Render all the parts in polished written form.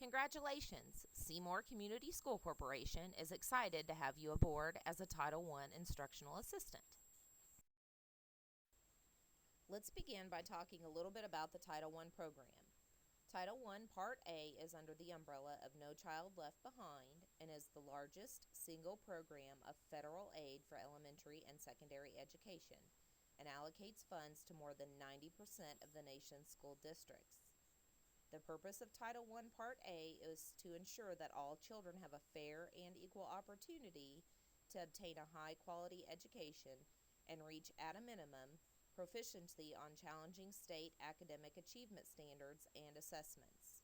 Congratulations! Seymour Community School Corporation is excited to have you aboard as a Title I instructional assistant. Let's begin by talking a little bit about the Title I program. Title I Part A is under the umbrella of No Child Left Behind and is the largest single program of federal aid for elementary and secondary education and allocates funds to more than 90% of the nation's school districts. The purpose of Title I Part A is to ensure that all children have a fair and equal opportunity to obtain a high-quality education and reach, at a minimum, proficiency on challenging state academic achievement standards and assessments.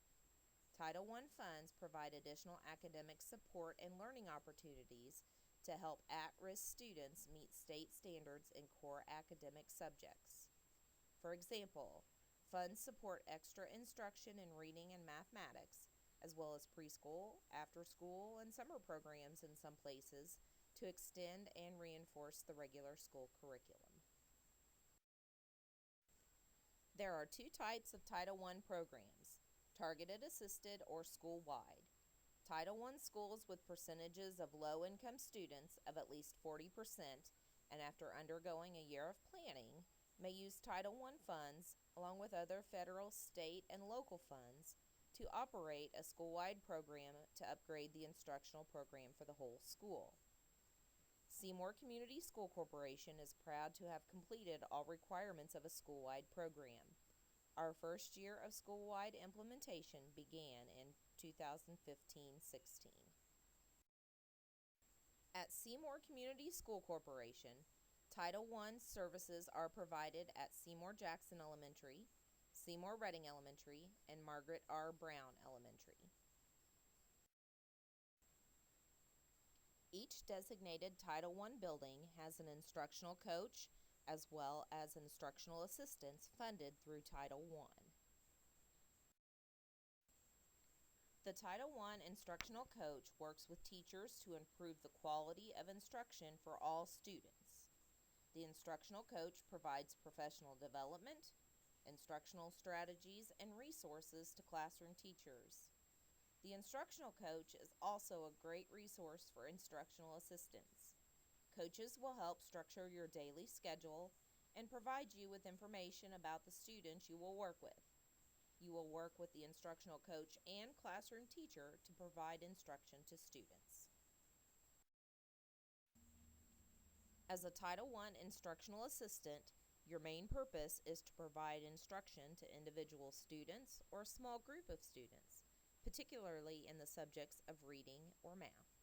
Title I funds provide additional academic support and learning opportunities to help at-risk students meet state standards in core academic subjects. For example, funds support extra instruction in reading and mathematics, as well as preschool, after-school, and summer programs in some places to extend and reinforce the regular school curriculum. There are two types of Title I programs: targeted assisted or school-wide. Title I schools with percentages of low-income students of at least 40% and after undergoing a year of planning may use Title I funds, along with other federal, state, and local funds, to operate a school-wide program to upgrade the instructional program for the whole school. Seymour Community School Corporation is proud to have completed all requirements of a school-wide program. Our first year of school-wide implementation began in 2015-16. At Seymour Community School Corporation, Title I services are provided at Seymour Jackson Elementary, Seymour Reading Elementary, and Margaret R. Brown Elementary. Each designated Title I building has an instructional coach as well as instructional assistants funded through Title I. The Title I instructional coach works with teachers to improve the quality of instruction for all students. The instructional coach provides professional development, instructional strategies, and resources to classroom teachers. The instructional coach is also a great resource for instructional assistants. Coaches will help structure your daily schedule and provide you with information about the students you will work with. You will work with the instructional coach and classroom teacher to provide instruction to students. As a Title I instructional assistant, your main purpose is to provide instruction to individual students or a small group of students, particularly in the subjects of reading or math.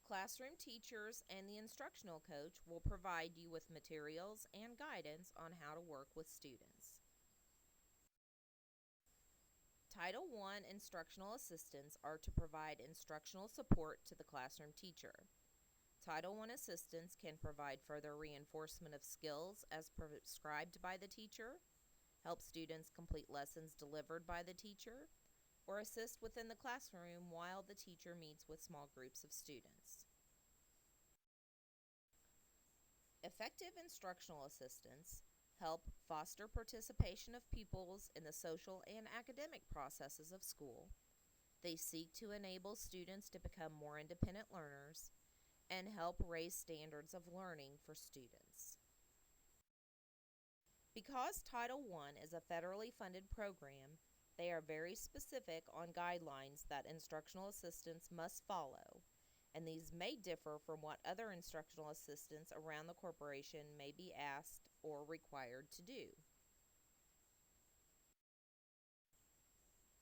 Classroom teachers and the instructional coach will provide you with materials and guidance on how to work with students. Title I instructional assistants are to provide instructional support to the classroom teacher. Title I assistants can provide further reinforcement of skills as prescribed by the teacher, help students complete lessons delivered by the teacher, or assist within the classroom while the teacher meets with small groups of students. Effective instructional assistants help foster participation of pupils in the social and academic processes of school. They seek to enable students to become more independent learners and help raise standards of learning for students. Because Title I is a federally funded program, they are very specific on guidelines that instructional assistants must follow, and these may differ from what other instructional assistants around the corporation may be asked or required to do.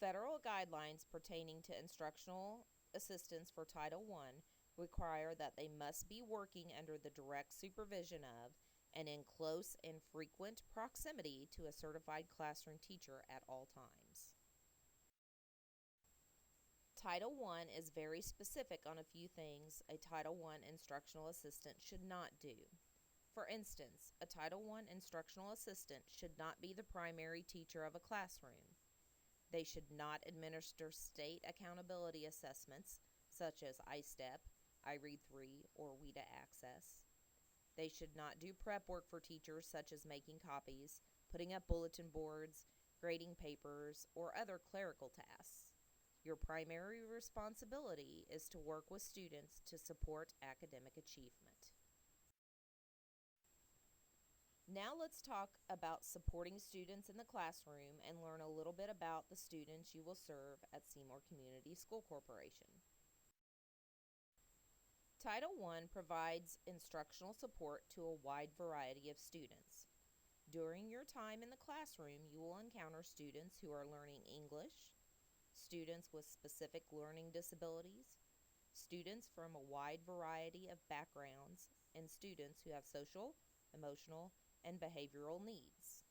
Federal guidelines pertaining to instructional assistants for Title I require that they must be working under the direct supervision of and in close and frequent proximity to a certified classroom teacher at all times. Title I is very specific on a few things a Title I instructional assistant should not do. For instance, a Title I instructional assistant should not be the primary teacher of a classroom. They should not administer state accountability assessments, such as ISTEP, iRead3, or WIDA Access. They should not do prep work for teachers, such as making copies, putting up bulletin boards, grading papers, or other clerical tasks. Your primary responsibility is to work with students to support academic achievement. Now let's talk about supporting students in the classroom and learn a little bit about the students you will serve at Seymour Community School Corporation. Title I provides instructional support to a wide variety of students. During your time in the classroom, you will encounter students who are learning English, students with specific learning disabilities, students from a wide variety of backgrounds, and students who have social, emotional, and behavioral needs.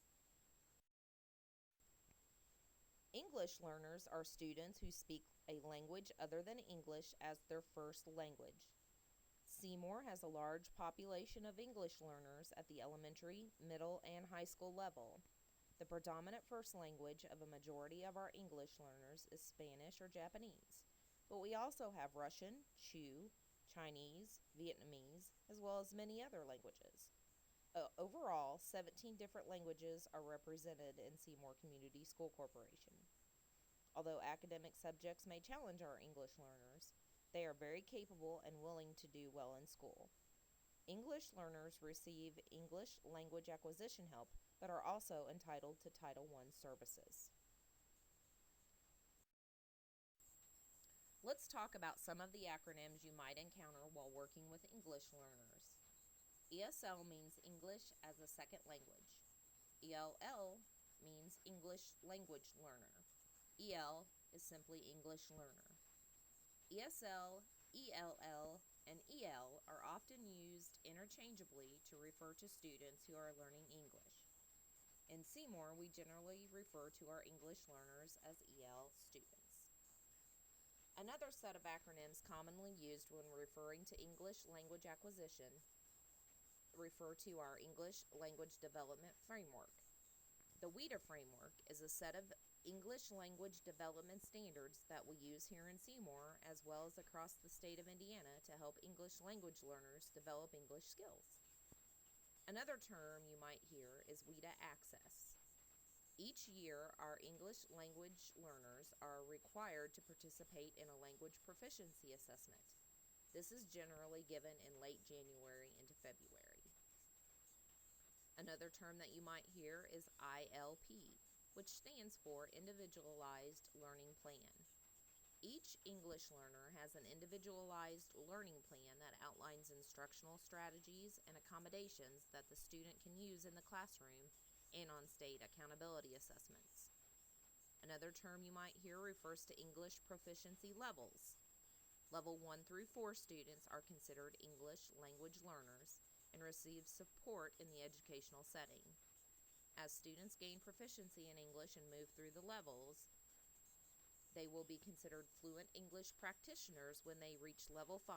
English learners are students who speak a language other than English as their first language. Seymour has a large population of English learners at the elementary, middle, and high school level. The predominant first language of a majority of our English learners is Spanish or Japanese, but we also have Russian, Chu, Chinese, Vietnamese, as well as many other languages. Overall, 17 different languages are represented in Seymour Community School Corporation. Although academic subjects may challenge our English learners, they are very capable and willing to do well in school. English learners receive English language acquisition help but are also entitled to Title I services. Let's talk about some of the acronyms you might encounter while working with English learners. ESL means English as a second language. ELL means English language learner. EL is simply English learner. ESL, ELL, and EL are often used interchangeably to refer to students who are learning English. In Seymour, we generally refer to our English learners as EL students. Another set of acronyms commonly used when referring to English language acquisition refer to our English Language Development Framework. The WIDA framework is a set of English language development standards that we use here in Seymour as well as across the state of Indiana to help English language learners develop English skills. Another term you might hear is WIDA Access. Each year, our English language learners are required to participate in a language proficiency assessment. This is generally given in late January into February. Another term that you might hear is ILP, which stands for Individualized Learning Plan. Each English learner has an individualized learning plan that outlines instructional strategies and accommodations that the student can use in the classroom and on state accountability assessments. Another term you might hear refers to English proficiency levels. Level 1 through 4 students are considered English language learners and receive support in the educational setting. As students gain proficiency in English and move through the levels, they will be considered fluent English practitioners when they reach level 5,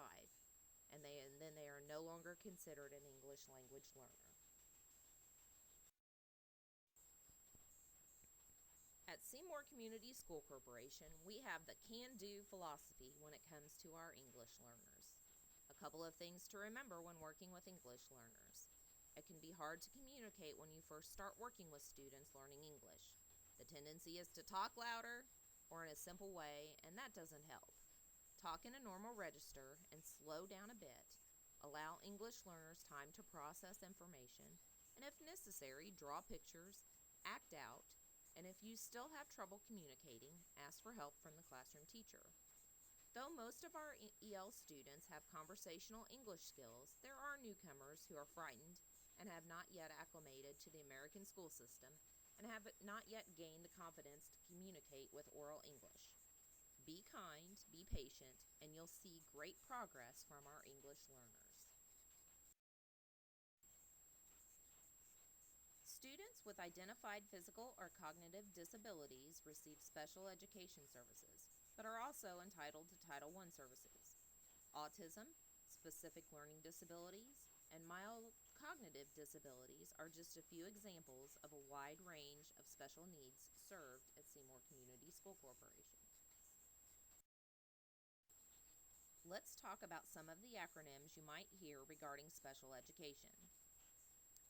and then they are no longer considered an English language learner. At Seymour Community School Corporation, we have the can-do philosophy when it comes to our English learners. A couple of things to remember when working with English learners. It can be hard to communicate when you first start working with students learning English. The tendency is to talk louder or in a simple way, and that doesn't help. Talk in a normal register and slow down a bit. Allow English learners time to process information, and if necessary, draw pictures, act out, and if you still have trouble communicating, ask for help from the classroom teacher. Though most of our EL students have conversational English skills, there are newcomers who are frightened and have not yet acclimated to the American school system and have not yet gained the confidence to communicate with oral English. Be kind, be patient, and you'll see great progress from our English learners. Students with identified physical or cognitive disabilities receive special education services, but are also entitled to Title I services. Autism, specific learning disabilities, and mild cognitive disabilities are just a few examples of a wide range of special needs served at Seymour Community School Corporation. Let's talk about some of the acronyms you might hear regarding special education.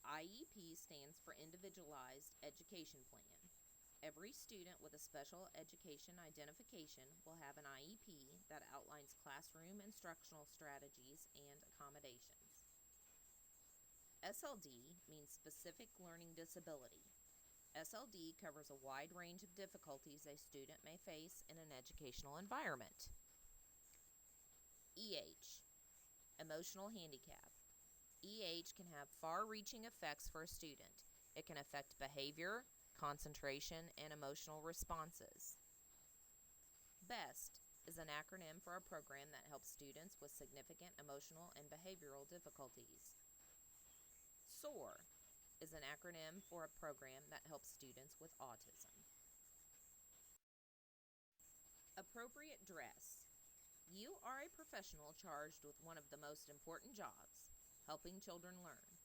IEP stands for Individualized Education Plan. Every student with a special education identification will have an IEP that outlines classroom instructional strategies and accommodations. SLD means Specific Learning Disability. SLD covers a wide range of difficulties a student may face in an educational environment. EH, Emotional Handicap. EH can have far-reaching effects for a student. It can affect behavior, concentration, and emotional responses. BEST is an acronym for a program that helps students with significant emotional and behavioral difficulties. SOAR is an acronym for a program that helps students with autism. Appropriate dress. You are a professional charged with one of the most important jobs, helping children learn.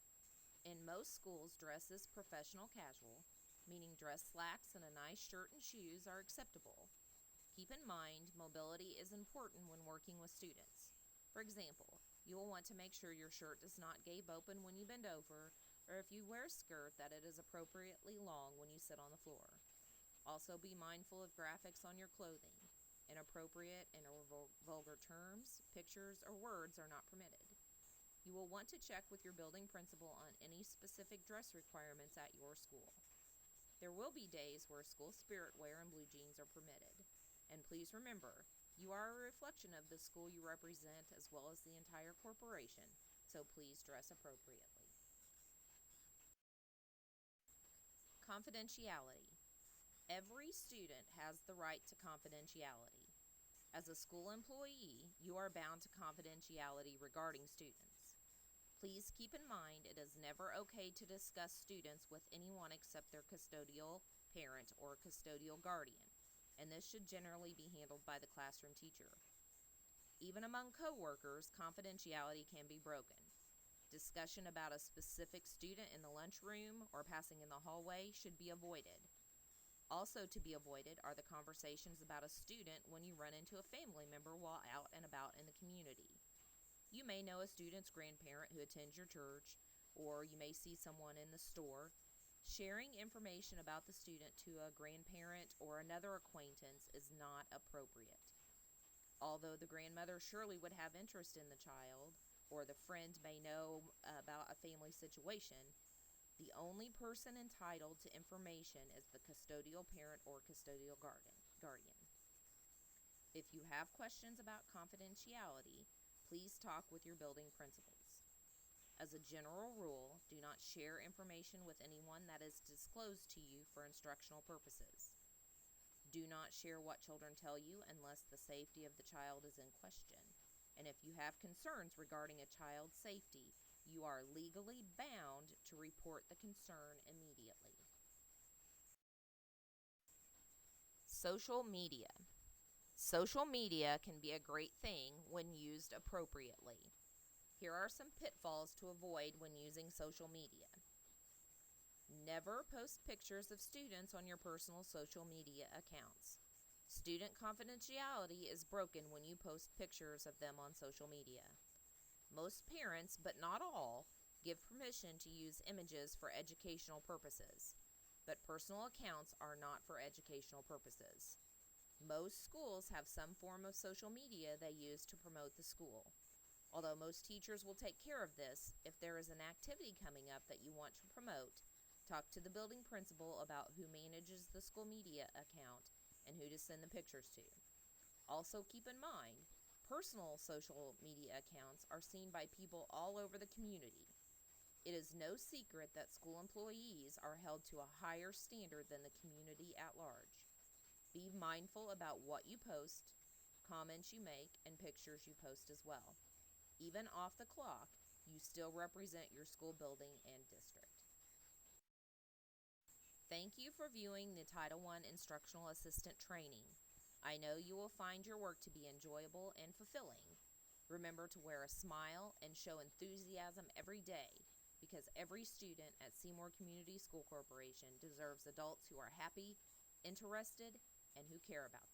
In most schools, dress is professional casual, meaning dress slacks and a nice shirt and shoes are acceptable. Keep in mind, mobility is important when working with students. For example, you will want to make sure your shirt does not gape open when you bend over, or if you wear a skirt, that it is appropriately long when you sit on the floor. Also, be mindful of graphics on your clothing. Inappropriate and or vulgar terms, pictures, or words are not permitted. You will want to check with your building principal on any specific dress requirements at your school. There will be days where school spirit wear and blue jeans are permitted. And please remember, you are a reflection of the school you represent as well as the entire corporation, so please dress appropriately. Confidentiality. Every student has the right to confidentiality. As a school employee, you are bound to confidentiality regarding students. Please keep in mind it is never okay to discuss students with anyone except their custodial parent or custodial guardian, and this should generally be handled by the classroom teacher. Even among coworkers, confidentiality can be broken. Discussion about a specific student in the lunchroom or passing in the hallway should be avoided. Also to be avoided are the conversations about a student when you run into a family member while out and about in the community. You may know a student's grandparent who attends your church, or you may see someone in the store. Sharing information about the student to a grandparent or another acquaintance is not appropriate. Although the grandmother surely would have interest in the child, or the friend may know about a family situation, the only person entitled to information is the custodial parent or custodial guardian. If you have questions about confidentiality, please talk with your building principals. As a general rule, do not share information with anyone that is disclosed to you for instructional purposes. Do not share what children tell you unless the safety of the child is in question. And if you have concerns regarding a child's safety, you are legally bound to report the concern immediately. Social media. Social media can be a great thing when used appropriately. Here are some pitfalls to avoid when using social media. Never post pictures of students on your personal social media accounts. Student confidentiality is broken when you post pictures of them on social media. Most parents, but not all, give permission to use images for educational purposes, but personal accounts are not for educational purposes. Most schools have some form of social media they use to promote the school. Although most teachers will take care of this, if there is an activity coming up that you want to promote, talk to the building principal about who manages the school media account and who to send the pictures to. Also keep in mind, personal social media accounts are seen by people all over the community. It is no secret that school employees are held to a higher standard than the community at large. Be mindful about what you post, comments you make, and pictures you post as well. Even off the clock, you still represent your school building and district. Thank you for viewing the Title I Instructional Assistant Training. I know you will find your work to be enjoyable and fulfilling. Remember to wear a smile and show enthusiasm every day, because every student at Seymour Community School Corporation deserves adults who are happy, interested, and who care about them.